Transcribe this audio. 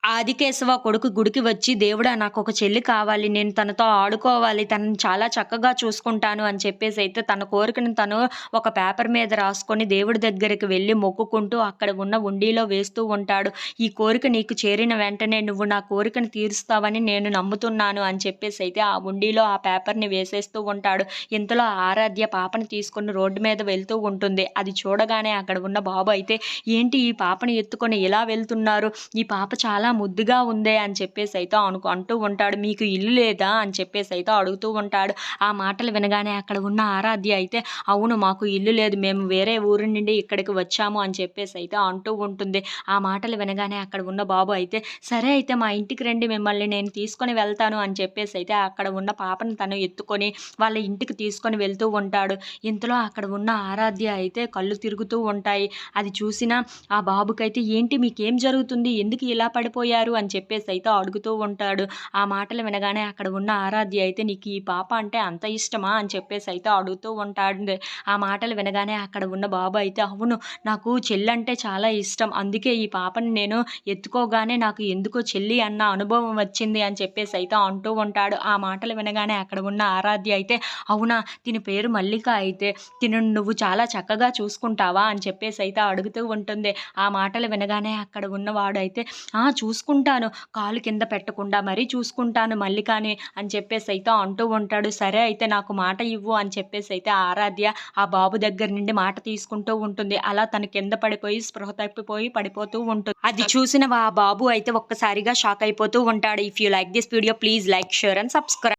ఆదికేశవ కొడుకు గుడికి వచ్చి, "దేవుడా నాకొక చెల్లి కావాలి. నేను తనతో ఆడుకోవాలి. తనని చాలా చక్కగా చూసుకుంటాను" అని చెప్పేసైతే తన కోరికను తను ఒక పేపర్ మీద రాసుకొని దేవుడి దగ్గరికి వెళ్లి మొక్కుకుంటూ అక్కడ ఉన్న హుండీలో వేస్తూ ఉంటాడు. "ఈ కోరిక నీకు చేరిన వెంటనే నువ్వు నా కోరికను తీరుస్తావని నేను నమ్ముతున్నాను" అని చెప్పేసైతే ఆ హుండీలో ఆ పేపర్‌ని వేసేస్తూ ఉంటాడు. ఇంతలో ఆరాధ్య పాపని తీసుకొని రోడ్డు మీద వెళ్తూ ఉంటుంది. అది చూడగానే అక్కడ ఉన్న బాబు అయితే, "ఏంటి ఈ పాపని ఎత్తుకొని ఇలా వెళ్తున్నారు? ఈ పాప చాలా ముద్దుగా ఉందే" అని చెప్పేసైతే అంటూ ఉంటాడు. "మీకు ఇల్లు లేదా?" అని చెప్పేసైతే అడుగుతూ ఉంటాడు. ఆ మాటలు వినగానే అక్కడ ఉన్న ఆరాధ్య అయితే, "అవును, మాకు ఇల్లు లేదు. మేము వేరే ఊరు నుండి ఇక్కడికి వచ్చాము" అని చెప్పేసైతే అంటూ ఉంటుంది. ఆ మాటలు వినగానే అక్కడ ఉన్న బాబు అయితే, "సరే అయితే మా ఇంటికి రండి, మిమ్మల్ని నేను తీసుకొని వెళ్తాను" అని చెప్పేసైతే అక్కడ ఉన్న పాపను తను ఎత్తుకొని వాళ్ళ ఇంటికి తీసుకొని వెళ్తూ ఉంటాడు. ఇంతలో అక్కడ ఉన్న ఆరాధ్య అయితే కళ్ళు తిరుగుతూ ఉంటాయి. అది చూసిన ఆ బాబుకైతే, "ఏంటి మీకేం జరుగుతుంది? ఎందుకు ఇలా పడిపోయారు?" అని చెప్పేసైతే అడుగుతూ ఉంటాడు. ఆ మాటలు వినగానే అక్కడ ఉన్న ఆరాధ్య అయితే, "నీకు ఈ పాప అంటే అంత ఇష్టమా?" అని చెప్పేసైతే అడుగుతూ ఉంటాడు. ఆ మాటలు వినగానే అక్కడ ఉన్న బాబు అయితే, "అవును, నాకు చెల్లంటే చాలా ఇష్టం. అందుకే ఈ పాపని నేను ఎత్తుకోగానే నాకు ఎందుకో చెల్లి అన్న అనుభవం వచ్చింది" అని చెప్పేసైతే అంటూ ఉంటాడు. ఆ మాటలు వినగానే అక్కడ ఉన్న ఆరాధ్య అయితే, "అవునా, తిని పేరు మల్లిక అయితే. తినను నువ్వు చాలా చక్కగా చూసుకుంటావా?" అని చెప్పేసైతే అడుగుతూ ఉంటుంది. ఆ మాటలు వినగానే అక్కడ ఉన్నవాడైతే, "ఆ, చూసుకుంటాను. కాలు కింద పెట్టకుండా మరీ చూసుకుంటాను మల్లికని" అని చెప్పేసైతే అంటూ ఉంటాడు. "సరే అయితే నాకు మాట ఇవ్వు" అని చెప్పేసైతే ఆరాధ్య ఆ బాబు దగ్గర నుండి మాట తీసుకుంటూ ఉంటుంది. అలా తను కింద పడిపోయి స్పృహ తప్పిపోయి పడిపోతూ ఉంటుంది. అది చూసిన బాబు అయితే ఒక్కసారిగా షాక్ అయిపోతూ ఉంటాడు. If you like this video please like, share and subscribe.